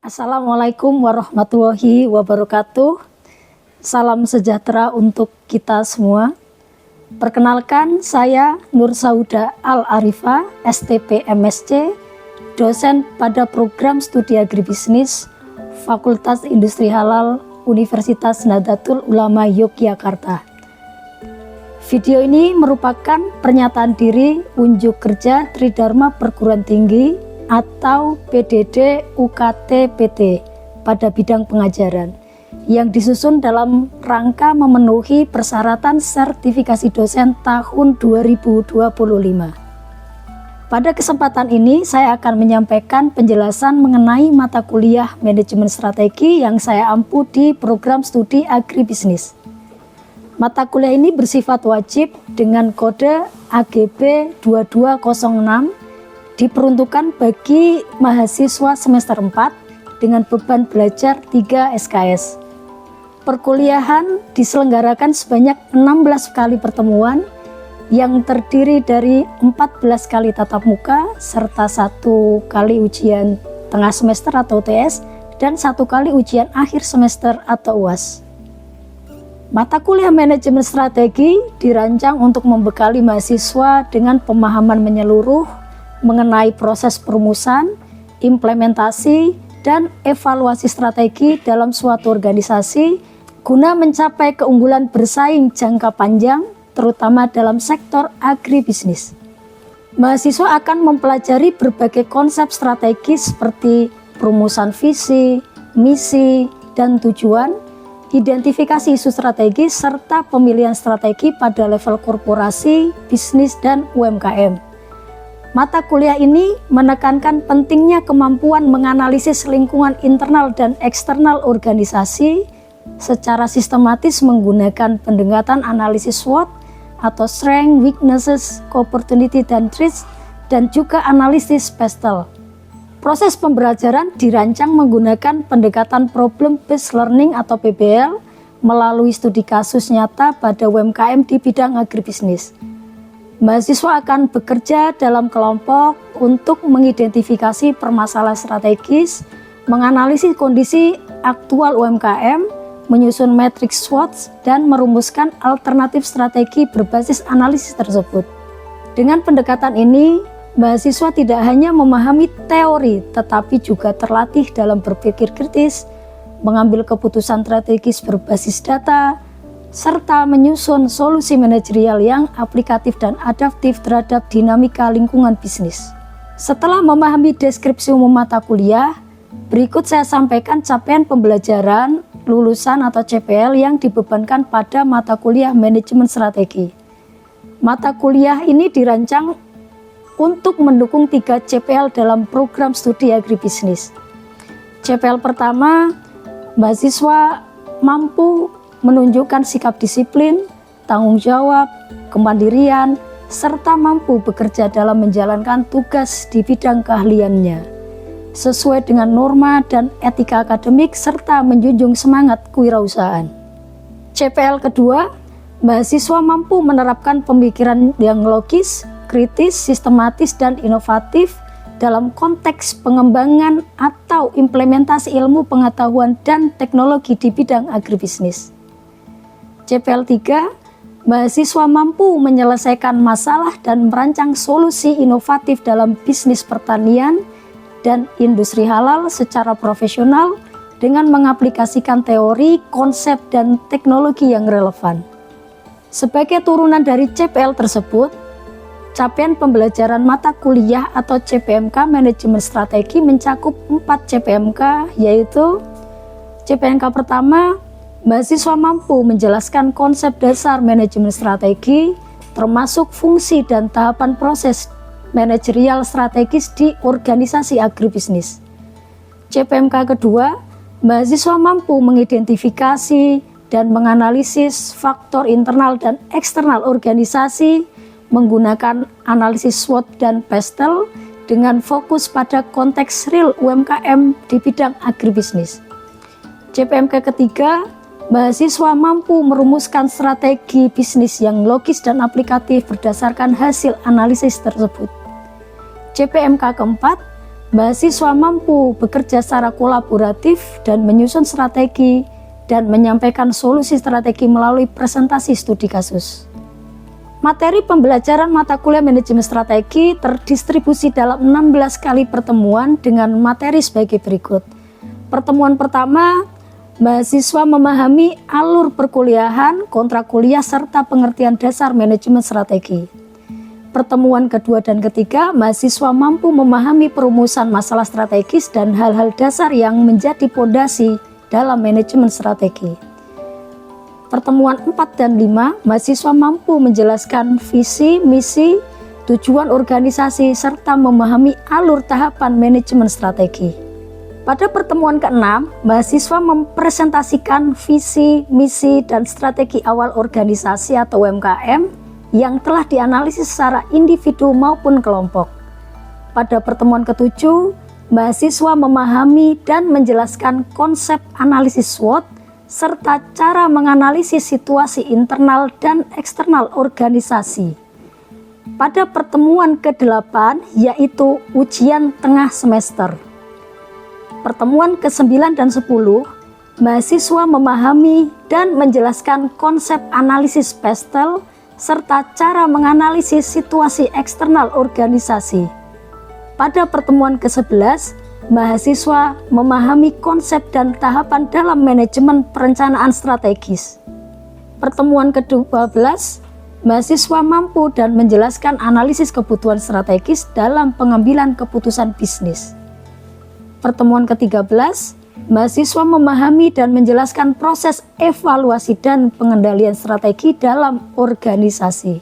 Assalamualaikum warahmatullahi wabarakatuh. Salam sejahtera untuk kita semua. Perkenalkan, saya Nur Sauda Al-Arifah, STP MSc, dosen pada program studi agribisnis Fakultas Industri Halal Universitas Nahdlatul Ulama Yogyakarta. Video ini merupakan pernyataan diri unjuk kerja Tridharma Perguruan Tinggi atau PDD UKT PT pada bidang pengajaran yang disusun dalam rangka memenuhi persyaratan sertifikasi dosen tahun 2025. Pada kesempatan ini saya akan menyampaikan penjelasan mengenai mata kuliah manajemen strategi yang saya ampu di program studi agribisnis. Mata kuliah ini bersifat wajib dengan kode AGB 2206, diperuntukkan bagi mahasiswa semester 4 dengan beban belajar 3 SKS. Perkuliahan diselenggarakan sebanyak 16 kali pertemuan yang terdiri dari 14 kali tatap muka serta 1 kali ujian tengah semester atau UTS dan 1 kali ujian akhir semester atau UAS. Mata kuliah manajemen strategi dirancang untuk membekali mahasiswa dengan pemahaman menyeluruh mengenai proses perumusan, implementasi, dan evaluasi strategi dalam suatu organisasi guna mencapai keunggulan bersaing jangka panjang, terutama dalam sektor agribisnis. Mahasiswa akan mempelajari berbagai konsep strategis seperti perumusan visi, misi, dan tujuan, identifikasi isu strategis, serta pemilihan strategi pada level korporasi, bisnis, dan UMKM. Mata kuliah ini menekankan pentingnya kemampuan menganalisis lingkungan internal dan eksternal organisasi secara sistematis menggunakan pendekatan analisis SWOT atau Strength, Weaknesses, Opportunity, dan Threats, dan juga analisis PESTEL. Proses pembelajaran dirancang menggunakan pendekatan Problem Based Learning atau PBL melalui studi kasus nyata pada UMKM di bidang agribisnis. Mahasiswa akan bekerja dalam kelompok untuk mengidentifikasi permasalahan strategis, menganalisis kondisi aktual UMKM, menyusun matriks SWOT, dan merumuskan alternatif strategi berbasis analisis tersebut. Dengan pendekatan ini, mahasiswa tidak hanya memahami teori, tetapi juga terlatih dalam berpikir kritis, mengambil keputusan strategis berbasis data, serta menyusun solusi manajerial yang aplikatif dan adaptif terhadap dinamika lingkungan bisnis. Setelah memahami deskripsi umum mata kuliah, berikut saya sampaikan capaian pembelajaran lulusan atau CPL yang dibebankan pada mata kuliah manajemen strategi. Mata kuliah ini dirancang untuk mendukung 3 CPL dalam program studi agribisnis. CPL pertama, mahasiswa mampu menunjukkan sikap disiplin, tanggung jawab, kemandirian, serta mampu bekerja dalam menjalankan tugas di bidang keahliannya, sesuai dengan norma dan etika akademik serta menjunjung semangat kewirausahaan. CPL kedua, mahasiswa mampu menerapkan pemikiran yang logis, kritis, sistematis, dan inovatif dalam konteks pengembangan atau implementasi ilmu pengetahuan dan teknologi di bidang agribisnis. CPL 3, mahasiswa mampu menyelesaikan masalah dan merancang solusi inovatif dalam bisnis pertanian dan industri halal secara profesional dengan mengaplikasikan teori, konsep, dan teknologi yang relevan. Sebagai turunan dari CPL tersebut, capaian pembelajaran mata kuliah atau CPMK manajemen strategi mencakup 4 CPMK, yaitu CPMK pertama, mahasiswa mampu menjelaskan konsep dasar manajemen strategi, termasuk fungsi dan tahapan proses manajerial strategis di organisasi agribisnis. CPMK kedua, mahasiswa mampu mengidentifikasi dan menganalisis faktor internal dan eksternal organisasi menggunakan analisis SWOT dan PESTEL dengan fokus pada konteks real UMKM di bidang agribisnis. CPMK ketiga, mahasiswa mampu merumuskan strategi bisnis yang logis dan aplikatif berdasarkan hasil analisis tersebut. CPMK keempat, Mahasiswa mampu bekerja secara kolaboratif dan menyusun strategi dan menyampaikan solusi strategi melalui presentasi studi kasus. Materi pembelajaran mata kuliah manajemen strategi terdistribusi dalam 16 kali pertemuan dengan materi sebagai berikut. Pertemuan pertama, mahasiswa memahami alur perkuliahan, kontrak kuliah, serta pengertian dasar manajemen strategi. Pertemuan kedua dan ketiga, mahasiswa mampu memahami perumusan masalah strategis dan hal-hal dasar yang menjadi fondasi dalam manajemen strategi. Pertemuan 4 dan 5, mahasiswa mampu menjelaskan visi, misi, tujuan organisasi, serta memahami alur tahapan manajemen strategi. Pada pertemuan ke-6, mahasiswa mempresentasikan visi, misi, dan strategi awal organisasi atau UMKM yang telah dianalisis secara individu maupun kelompok. Pada pertemuan ke-7, mahasiswa memahami dan menjelaskan konsep analisis SWOT serta cara menganalisis situasi internal dan eksternal organisasi. Pada pertemuan ke-8, yaitu ujian tengah semester. Pertemuan ke-9 dan 10, mahasiswa memahami dan menjelaskan konsep analisis PESTEL serta cara menganalisis situasi eksternal organisasi. Pada pertemuan ke-11, mahasiswa memahami konsep dan tahapan dalam manajemen perencanaan strategis. Pertemuan ke-12, mahasiswa mampu dan menjelaskan analisis kebutuhan strategis dalam pengambilan keputusan bisnis. Pertemuan ke-13, mahasiswa memahami dan menjelaskan proses evaluasi dan pengendalian strategi dalam organisasi.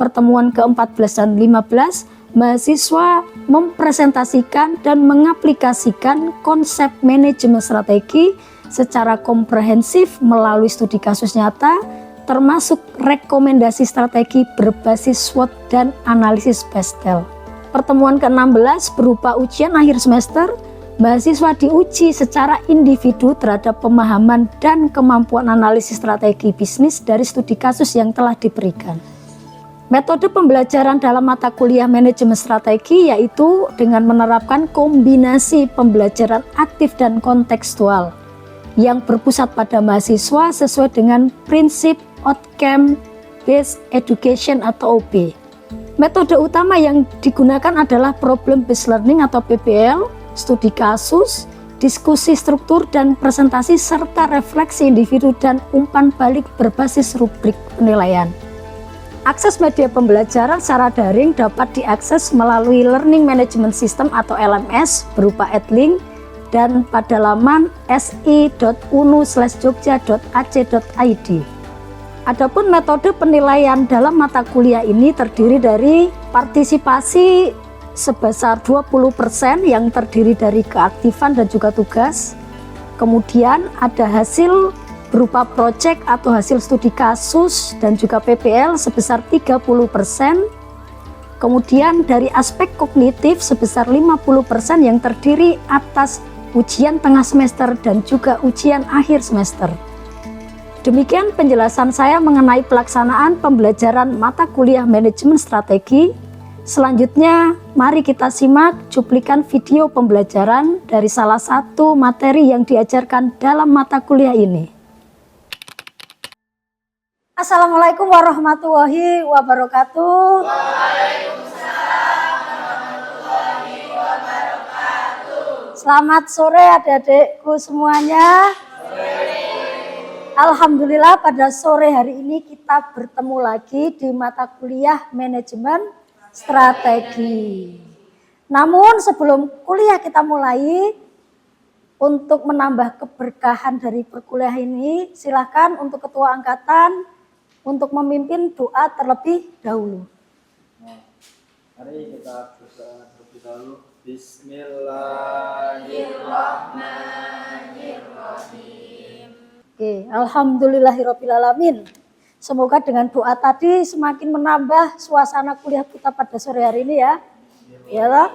Pertemuan ke-14 dan 15, mahasiswa mempresentasikan dan mengaplikasikan konsep manajemen strategi secara komprehensif melalui studi kasus nyata, termasuk rekomendasi strategi berbasis SWOT dan analisis PESTEL. Pertemuan ke-16 berupa ujian akhir semester, mahasiswa diuji secara individu terhadap pemahaman dan kemampuan analisis strategi bisnis dari studi kasus yang telah diberikan. Metode pembelajaran dalam mata kuliah manajemen strategi yaitu dengan menerapkan kombinasi pembelajaran aktif dan kontekstual yang berpusat pada mahasiswa sesuai dengan prinsip Outcome Based Education atau OB. Metode utama yang digunakan adalah Problem Based Learning atau PBL, studi kasus, diskusi struktur dan presentasi, serta refleksi individu dan umpan balik berbasis rubrik penilaian. Akses media pembelajaran secara daring dapat diakses melalui Learning Management System atau LMS berupa Edlink dan pada laman si.unu/jogja.ac.id. Adapun metode penilaian dalam mata kuliah ini terdiri dari partisipasi sebesar 20% yang terdiri dari keaktifan dan juga tugas. Kemudian ada hasil berupa proyek atau hasil studi kasus dan juga PPL sebesar 30%. Kemudian dari aspek kognitif sebesar 50% yang terdiri atas ujian tengah semester dan juga ujian akhir semester. Demikian penjelasan saya mengenai pelaksanaan pembelajaran mata kuliah manajemen strategi. Selanjutnya, mari kita simak cuplikan video pembelajaran dari salah satu materi yang diajarkan dalam mata kuliah ini. Assalamualaikum warahmatullahi wabarakatuh. Waalaikumsalam warahmatullahi wabarakatuh. Selamat sore adik-adikku semuanya. Alhamdulillah pada sore hari ini kita bertemu lagi di mata kuliah manajemen strategi. Namun sebelum kuliah kita mulai, untuk menambah keberkahan dari perkuliahan ini, silakan untuk ketua angkatan untuk memimpin doa terlebih dahulu. Mari kita berdoa terlebih dahulu. Bismillahirrahmanirrahim. Oke, alhamdulillahirobbilalamin. Semoga dengan doa tadi semakin menambah suasana kuliah kita pada sore hari ini ya. Ya.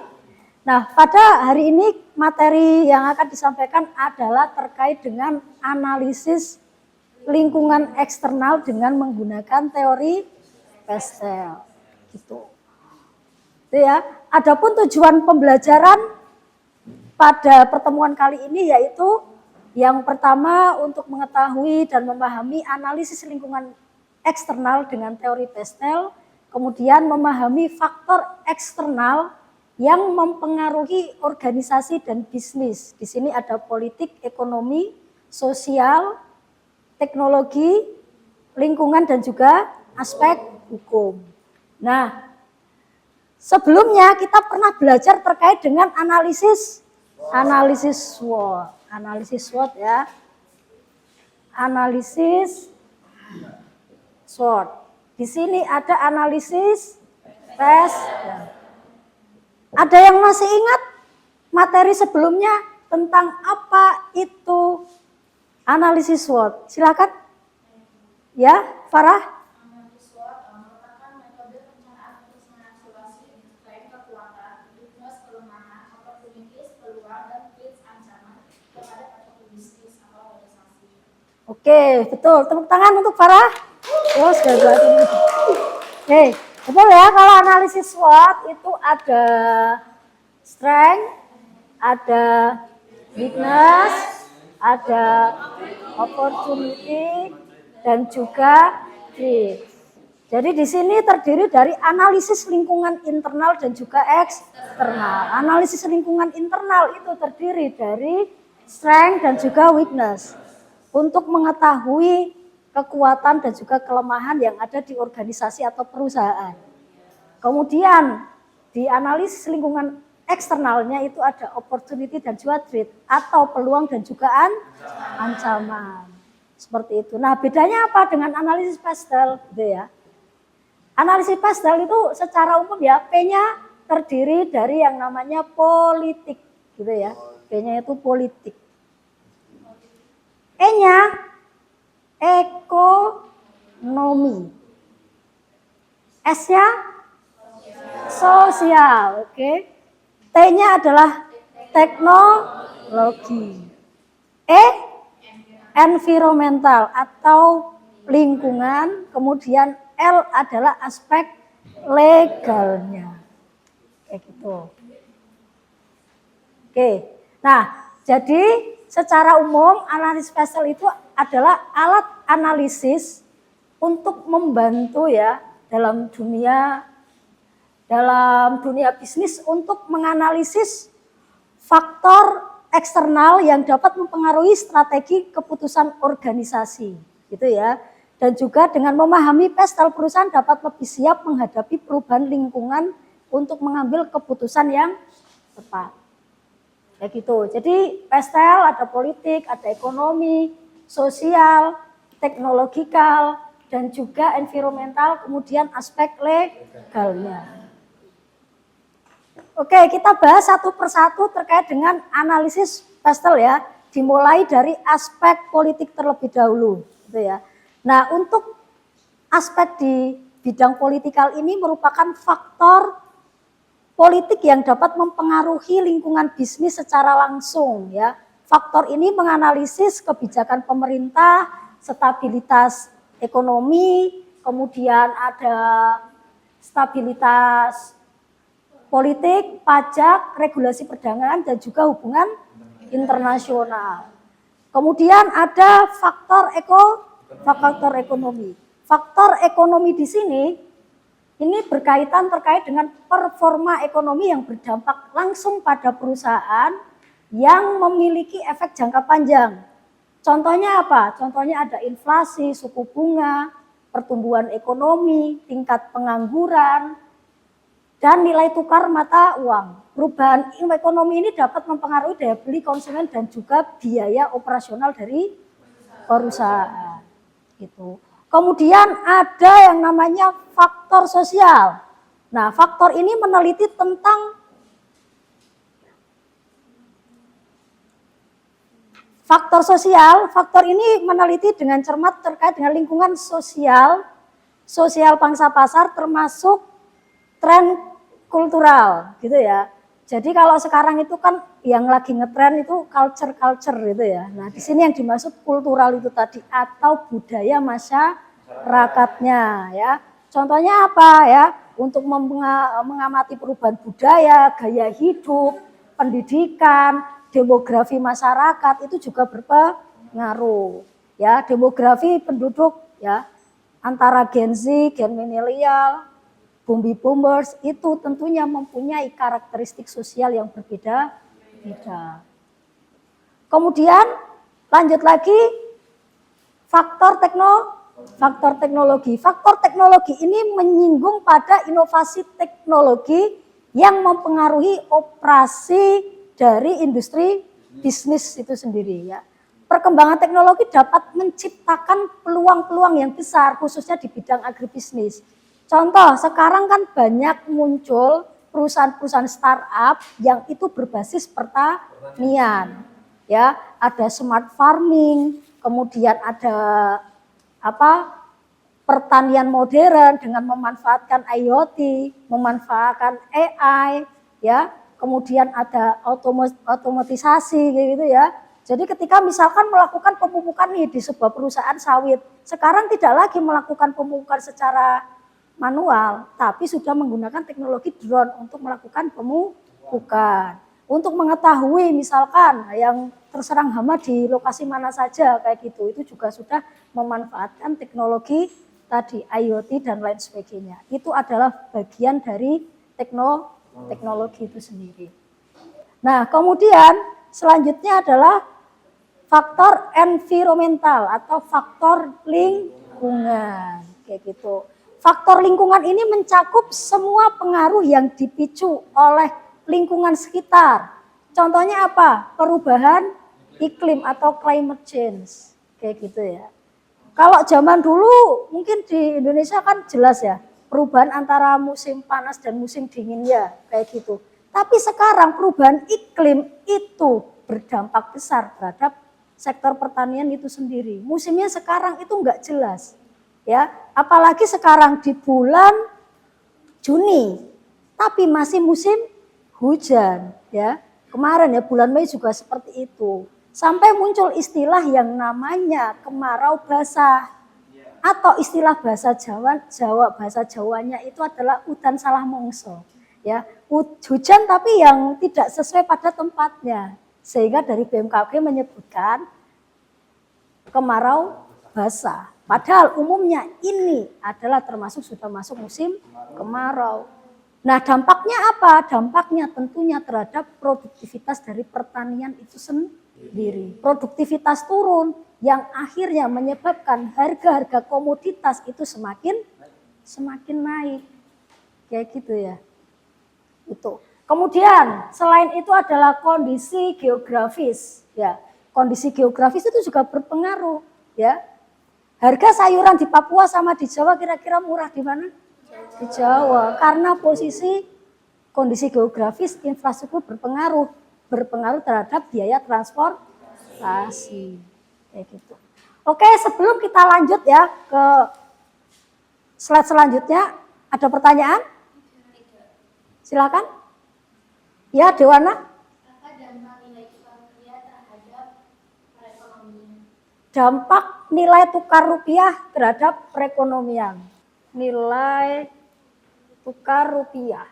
Nah, pada hari ini materi yang akan disampaikan adalah terkait dengan analisis lingkungan eksternal dengan menggunakan teori PESTEL. Gitu. Itu ya. Adapun tujuan pembelajaran pada pertemuan kali ini yaitu yang pertama untuk mengetahui dan memahami analisis lingkungan eksternal dengan teori Pestel, kemudian memahami faktor eksternal yang mempengaruhi organisasi dan bisnis. Di sini ada politik, ekonomi, sosial, teknologi, lingkungan, dan juga aspek hukum. Nah, sebelumnya kita pernah belajar terkait dengan analisis SWOT. Analisis SWOT ya. Analisis SWOT. Di sini ada analisis tes. Ada yang masih ingat materi sebelumnya tentang apa itu analisis SWOT? Silakan. Ya, Farah. Analisis SWOT merupakan metode perencanaan untuk mengevaluasi klaim kekuatan, weakness, kelemahan, opportunities, peluang, dan threats ancaman kepada pelaku bisnis atau organisasi. Oke, betul. Tepuk tangan untuk Farah. Oh, sekali. Oke, betul ya. Kalau analisis SWOT itu ada strength, ada weakness, ada opportunity, dan juga threat. Jadi di sini terdiri dari analisis lingkungan internal dan juga eksternal. Analisis lingkungan internal itu terdiri dari strength dan juga weakness untuk mengetahui kekuatan dan juga kelemahan yang ada di organisasi atau perusahaan. Kemudian di analisis lingkungan eksternalnya itu ada opportunity dan juga threat atau peluang dan juga ancaman. Seperti itu. Nah, bedanya apa dengan analisis Pestel gitu ya? Analisis Pestel itu secara umum ya P-nya terdiri dari yang namanya politik gitu ya. P-nya itu politik. E-nya ekonomi. S-nya sosial, oke. T-nya adalah teknologi. E environmental atau lingkungan, kemudian L adalah aspek legalnya. Kayak gitu. Oke. Nah, jadi secara umum analisis Pestel itu adalah alat analisis untuk membantu ya dalam dunia bisnis untuk menganalisis faktor eksternal yang dapat mempengaruhi strategi keputusan organisasi, gitu ya. Dan juga dengan memahami Pestel, perusahaan dapat lebih siap menghadapi perubahan lingkungan untuk mengambil keputusan yang tepat. Kayak gitu. Jadi Pestel ada politik, ada ekonomi, sosial, teknologikal, dan juga environmental, kemudian aspek legalnya. Oke, kita bahas satu persatu terkait dengan analisis Pestel ya. Dimulai dari aspek politik terlebih dahulu, gitu ya. Nah, untuk aspek di bidang politikal ini merupakan faktor politik yang dapat mempengaruhi lingkungan bisnis secara langsung ya. Faktor ini menganalisis kebijakan pemerintah, stabilitas ekonomi, kemudian ada stabilitas politik, pajak, regulasi perdagangan, dan juga hubungan internasional. Kemudian ada faktor ekonomi. Faktor ekonomi di sini ini berkaitan terkait dengan performa ekonomi yang berdampak langsung pada perusahaan yang memiliki efek jangka panjang. Contohnya apa? Contohnya ada inflasi, suku bunga, pertumbuhan ekonomi, tingkat pengangguran, dan nilai tukar mata uang. Perubahan ekonomi ini dapat mempengaruhi daya beli konsumen dan juga biaya operasional dari perusahaan. Gitu. Kemudian ada yang namanya faktor sosial. Nah, faktor ini meneliti tentang faktor sosial. Faktor ini meneliti dengan cermat terkait dengan lingkungan sosial pangsa pasar termasuk tren kultural gitu ya. Jadi kalau sekarang itu kan yang lagi ngetren itu culture gitu ya. Nah, di sini yang dimaksud kultural itu tadi atau budaya masyarakatnya ya. Contohnya apa ya? untuk mengamati perubahan budaya, gaya hidup, pendidikan, demografi masyarakat itu juga berpengaruh. Ya, demografi penduduk ya antara Gen Z, Gen milenial, Baby Boomers itu tentunya mempunyai karakteristik sosial yang berbeda-beda. Kemudian lanjut lagi faktor teknologi. Faktor teknologi ini menyinggung pada inovasi teknologi yang mempengaruhi operasi dari industri bisnis itu sendiri ya. Perkembangan teknologi dapat menciptakan peluang-peluang yang besar khususnya di bidang agribisnis. Contoh, sekarang kan banyak muncul perusahaan-perusahaan startup yang itu berbasis pertanian. Ya, ada smart farming, kemudian ada pertanian modern dengan memanfaatkan IoT, memanfaatkan AI, ya. Kemudian ada otomatisasi gitu ya. Jadi ketika misalkan melakukan pemupukan nih di sebuah perusahaan sawit, sekarang tidak lagi melakukan pemupukan secara manual, tapi sudah menggunakan teknologi drone untuk melakukan pemupukan. Untuk mengetahui misalkan yang terserang hama di lokasi mana saja kayak gitu, itu juga sudah memanfaatkan teknologi tadi IoT dan lain sebagainya. Itu adalah bagian dari teknologi itu sendiri. Nah, kemudian selanjutnya adalah faktor environmental atau faktor lingkungan kayak gitu. Faktor lingkungan ini mencakup semua pengaruh yang dipicu oleh lingkungan sekitar. Contohnya apa? Perubahan iklim atau climate change kayak gitu ya. Kalau zaman dulu mungkin di Indonesia kan jelas ya, perubahan antara musim panas dan musim dingin ya kayak gitu. Tapi sekarang perubahan iklim itu berdampak besar terhadap sektor pertanian itu sendiri. Musimnya sekarang itu enggak jelas. Ya, apalagi sekarang di bulan Juni, tapi masih musim hujan ya. Kemarin ya bulan Mei juga seperti itu. Sampai muncul istilah yang namanya kemarau basah. Atau istilah bahasa bahasa Jawanya itu adalah udan salah mongso. Ya, hujan tapi yang tidak sesuai pada tempatnya. Sehingga dari BMKG menyebutkan kemarau basah. Padahal umumnya ini adalah termasuk sudah masuk musim kemarau. Nah, dampaknya apa? Dampaknya tentunya terhadap produktivitas dari pertanian itu sendiri. Produktivitas turun yang akhirnya menyebabkan harga-harga komoditas itu semakin naik. Kayak gitu ya. Itu. Kemudian selain itu adalah kondisi geografis ya. Kondisi geografis itu juga berpengaruh ya. Harga sayuran di Papua sama di Jawa kira-kira murah di mana? Di Jawa. Karena posisi kondisi geografis infrastruktur berpengaruh terhadap biaya transportasi. Kayak gitu. Oke, sebelum kita lanjut ya ke slide selanjutnya, ada pertanyaan? Silakan. Ya, Dewana. Apa dampak nilai tukar rupiah terhadap perekonomian? Dampak nilai tukar rupiah terhadap perekonomian. Nilai tukar rupiah.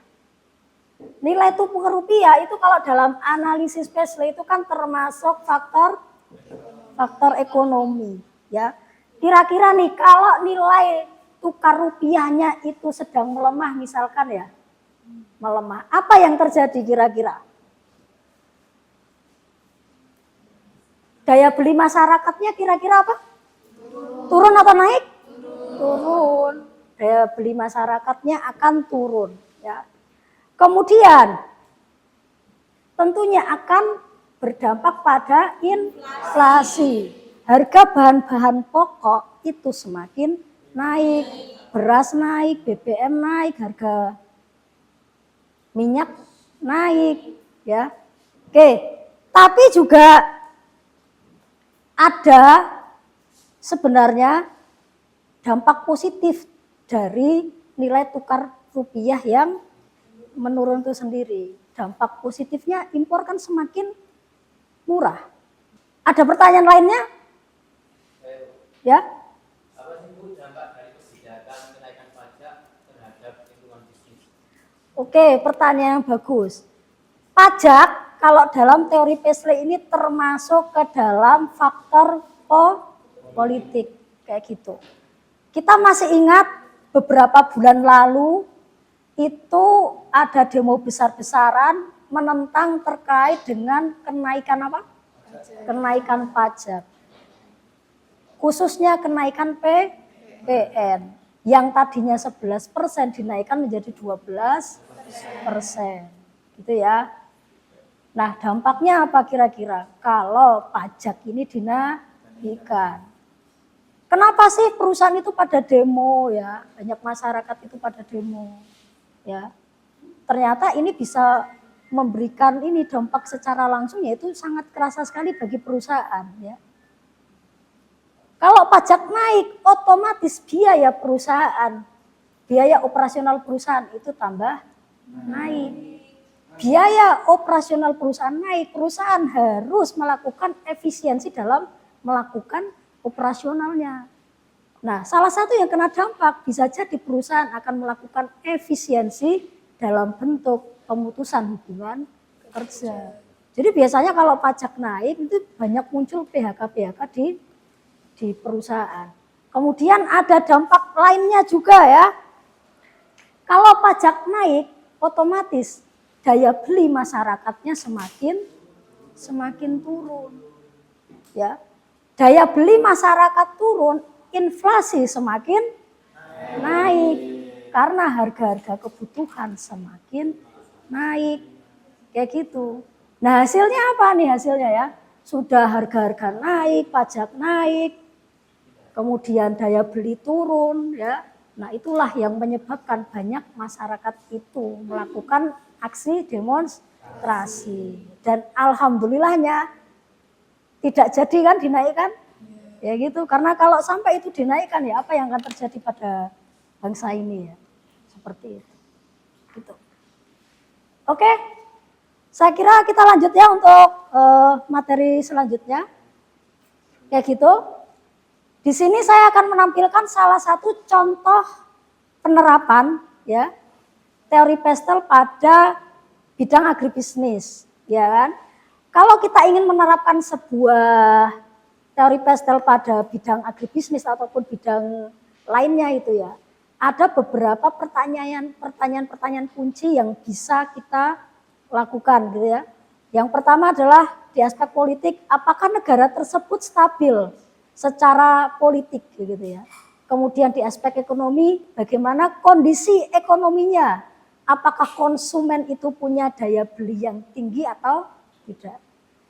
Nilai tukar rupiah itu kalau dalam analisis Presley itu kan termasuk faktor ekonomi, ya. Kira-kira nih kalau nilai tukar rupiahnya itu sedang melemah misalkan ya, melemah. Apa yang terjadi kira-kira? Daya beli masyarakatnya kira-kira apa? Turun atau naik? Turun. Daya beli masyarakatnya akan turun. Ya. Kemudian tentunya akan berdampak pada inflasi. Harga bahan-bahan pokok itu semakin naik. Beras naik, BBM naik, harga minyak naik, ya. Oke, tapi juga ada sebenarnya dampak positif dari nilai tukar rupiah yang menurun itu sendiri. Dampak positifnya impor kan semakin murah. Ada pertanyaan lainnya? Ya? Apa sih Bu dampak dari kebijakan kenaikan pajak terhadap lingkungan bisnis? Oke, pertanyaan yang bagus. Pajak kalau dalam teori Pesley ini termasuk ke dalam faktor politik kayak gitu. Kita masih ingat beberapa bulan lalu itu ada demo besar-besaran menentang terkait dengan kenaikan apa? Kenaikan pajak. Khususnya kenaikan PPN yang tadinya 11% dinaikkan menjadi 12%. Gitu ya. Nah, dampaknya apa kira-kira kalau pajak ini dinaikkan? Kenapa sih perusahaan itu pada demo ya? Banyak masyarakat itu pada demo ya. Ternyata ini bisa memberikan ini dampak secara langsung, yaitu sangat kerasa sekali bagi perusahaan ya. Kalau pajak naik, otomatis biaya perusahaan, biaya operasional perusahaan itu tambah naik. Biaya operasional perusahaan naik, perusahaan harus melakukan efisiensi dalam melakukan operasionalnya. Nah, salah satu yang kena dampak bisa jadi perusahaan akan melakukan efisiensi dalam bentuk pemutusan hubungan kerja. Jadi biasanya kalau pajak naik itu banyak muncul PHK-PHK di perusahaan. Kemudian ada dampak lainnya juga ya. Kalau pajak naik, otomatis daya beli masyarakatnya semakin turun. Ya. Daya beli masyarakat turun, inflasi semakin naik karena harga-harga kebutuhan semakin naik. Kayak gitu. Nah, hasilnya apa nih hasilnya ya? Sudah harga-harga naik, pajak naik, kemudian daya beli turun ya. Nah, itulah yang menyebabkan banyak masyarakat itu melakukan aksi demonstrasi. Dan alhamdulillahnya tidak jadi kan dinaikkan. Ya gitu, karena kalau sampai itu dinaikkan ya apa yang akan terjadi pada bangsa ini ya. Seperti itu. Gitu. Oke, saya kira kita lanjut ya untuk materi selanjutnya. Kayak gitu. Di sini saya akan menampilkan salah satu contoh penerapan ya teori Pestel pada bidang agribisnis, ya kan? Kalau kita ingin menerapkan sebuah teori Pestel pada bidang agribisnis ataupun bidang lainnya itu ya, ada beberapa pertanyaan kunci yang bisa kita lakukan gitu ya. Yang pertama adalah di aspek politik, apakah negara tersebut stabil secara politik gitu ya. Kemudian di aspek ekonomi, bagaimana kondisi ekonominya? Apakah konsumen itu punya daya beli yang tinggi atau tidak?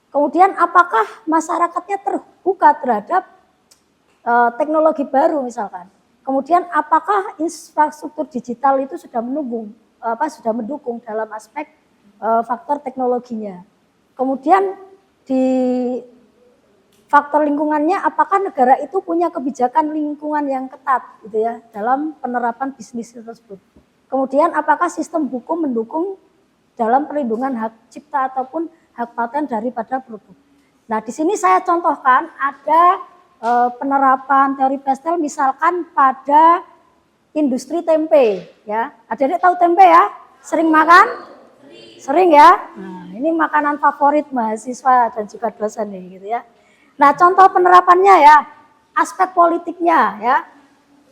Kemudian apakah masyarakatnya terbuka terhadap teknologi baru misalkan? Kemudian apakah infrastruktur digital itu sudah mendukung dalam aspek faktor teknologinya? Kemudian di faktor lingkungannya, apakah negara itu punya kebijakan lingkungan yang ketat gitu ya dalam penerapan bisnis tersebut? Kemudian apakah sistem hukum mendukung dalam perlindungan hak cipta ataupun hak paten daripada produk? Nah, di sini saya contohkan ada penerapan teori Pestel misalkan pada industri tempe ya. Adik-adik tahu tempe ya? Sering makan? Sering ya? Nah, ini makanan favorit mahasiswa dan juga dosen nih gitu ya. Nah, contoh penerapannya ya, aspek politiknya ya.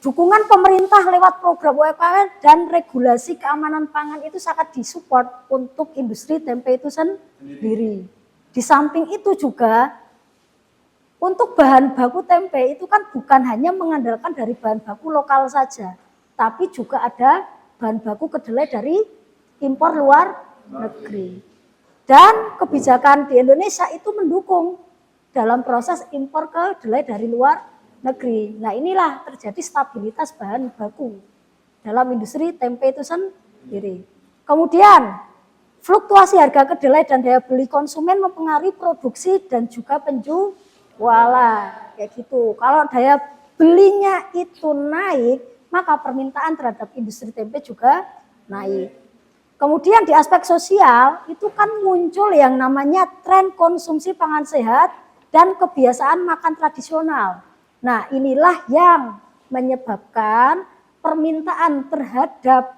Dukungan pemerintah lewat program UMKM dan regulasi keamanan pangan itu sangat disupport untuk industri tempe itu sendiri. Di samping itu juga untuk bahan baku tempe itu kan bukan hanya mengandalkan dari bahan baku lokal saja, tapi juga ada bahan baku kedelai dari impor luar negeri. Dan kebijakan di Indonesia itu mendukung dalam proses impor kedelai dari luar negeri. Nah, inilah terjadi stabilitas bahan baku dalam industri tempe itu sendiri. Kemudian fluktuasi harga kedelai dan daya beli konsumen mempengaruhi produksi dan juga penjualan. Kayak gitu. Kalau daya belinya itu naik, maka permintaan terhadap industri tempe juga naik. Kemudian di aspek sosial itu kan muncul yang namanya tren konsumsi pangan sehat dan kebiasaan makan tradisional. Nah, inilah yang menyebabkan permintaan terhadap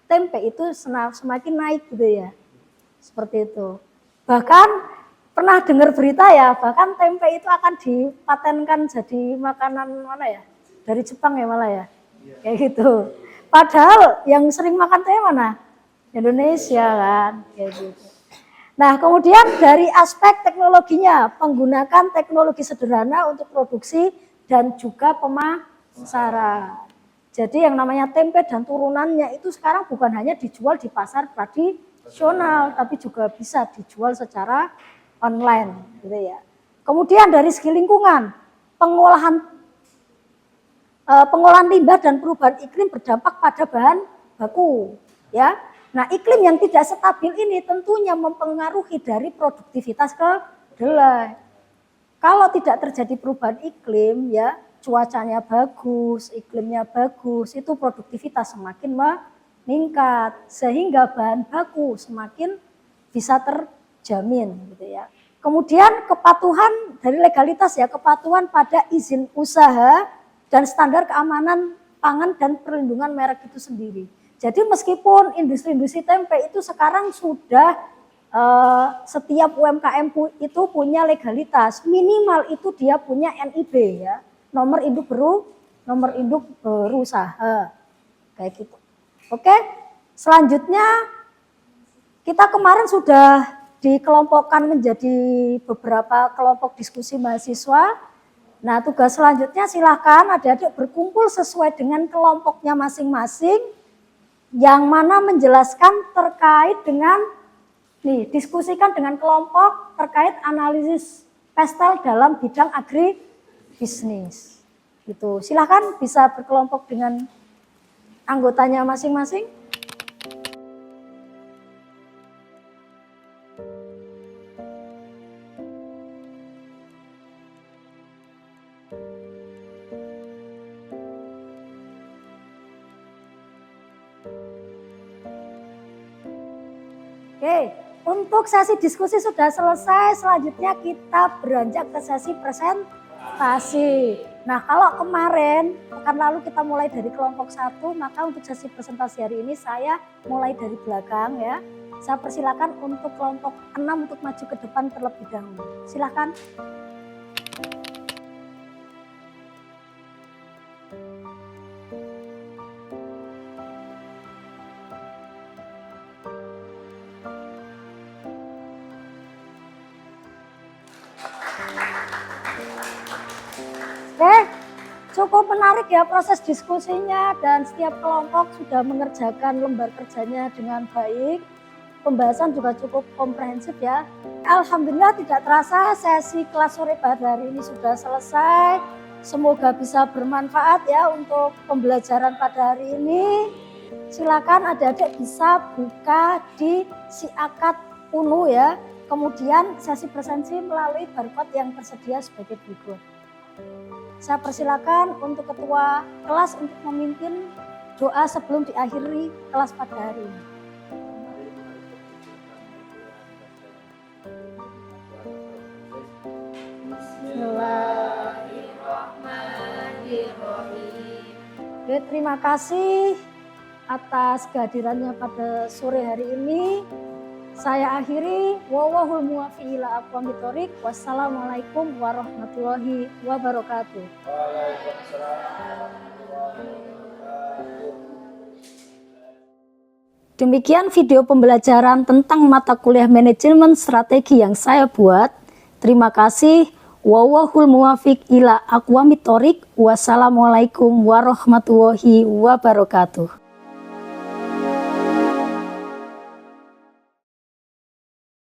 tempe itu semakin naik gitu ya. Seperti itu. Bahkan pernah dengar berita ya, bahkan tempe itu akan dipatenkan jadi makanan mana ya? Dari Jepang ya malah ya. Kayak gitu. Padahal yang sering makan tempe mana? Indonesia kan, kayak gitu. Nah, kemudian dari aspek teknologinya, menggunakan teknologi sederhana untuk produksi dan juga pemasaran. Jadi yang namanya tempe dan turunannya itu sekarang bukan hanya dijual di pasar tradisional, tapi juga bisa dijual secara online, gitu ya. Kemudian dari segi lingkungan, pengolahan limbah dan perubahan iklim berdampak pada bahan baku, ya. Nah, iklim yang tidak stabil ini tentunya mempengaruhi dari produktivitas kedelai. Kalau tidak terjadi perubahan iklim, ya cuacanya bagus, iklimnya bagus, itu produktivitas semakin meningkat, sehingga bahan baku semakin bisa terjamin, gitu ya. Kemudian kepatuhan dari legalitas ya, kepatuhan pada izin usaha dan standar keamanan pangan dan perlindungan merek itu sendiri. Jadi meskipun industri-industri tempe itu sekarang sudah setiap UMKM itu punya legalitas, minimal itu dia punya NIB ya, nomor induk berusaha, kayak gitu. Oke, selanjutnya kita kemarin sudah dikelompokkan menjadi beberapa kelompok diskusi mahasiswa. Nah, tugas selanjutnya silakan adik-adik berkumpul sesuai dengan kelompoknya masing-masing, yang mana menjelaskan terkait dengan, diskusikan dengan kelompok terkait analisis pestel dalam bidang agribisnis. Gitu. Silakan bisa berkelompok dengan anggotanya masing-masing. Oke, untuk sesi diskusi sudah selesai, selanjutnya kita beranjak ke sesi presentasi. Nah, kalau kemarin, pekan lalu kita mulai dari kelompok 1, maka untuk sesi presentasi hari ini saya mulai dari belakang ya. Saya persilakan untuk kelompok 6 untuk maju ke depan terlebih dahulu. Silakan. Oke, cukup menarik ya proses diskusinya dan setiap kelompok sudah mengerjakan lembar kerjanya dengan baik. Pembahasan juga cukup komprehensif ya. Alhamdulillah tidak terasa sesi kelas sore pada hari ini sudah selesai. Semoga bisa bermanfaat ya untuk pembelajaran pada hari ini. Silakan adik-adik bisa buka di Siakat Unu ya. Kemudian sesi presentasi melalui barcode yang tersedia sebagai berikut. Saya persilakan untuk ketua kelas untuk memimpin doa sebelum diakhiri kelas pada hari ini. Bismillahirrahmanirrahim. Oke, terima kasih atas kehadirannya pada sore hari ini. Saya akhiri, wallahul muwaffiq ila aqwamit thoriq. Wassalamualaikum warahmatullahi wabarakatuh. Demikian video pembelajaran tentang mata kuliah manajemen strategi yang saya buat. Terima kasih. Wallahul muwaffiq ila aqwamit thoriq. Wassalamualaikum warahmatullahi wabarakatuh.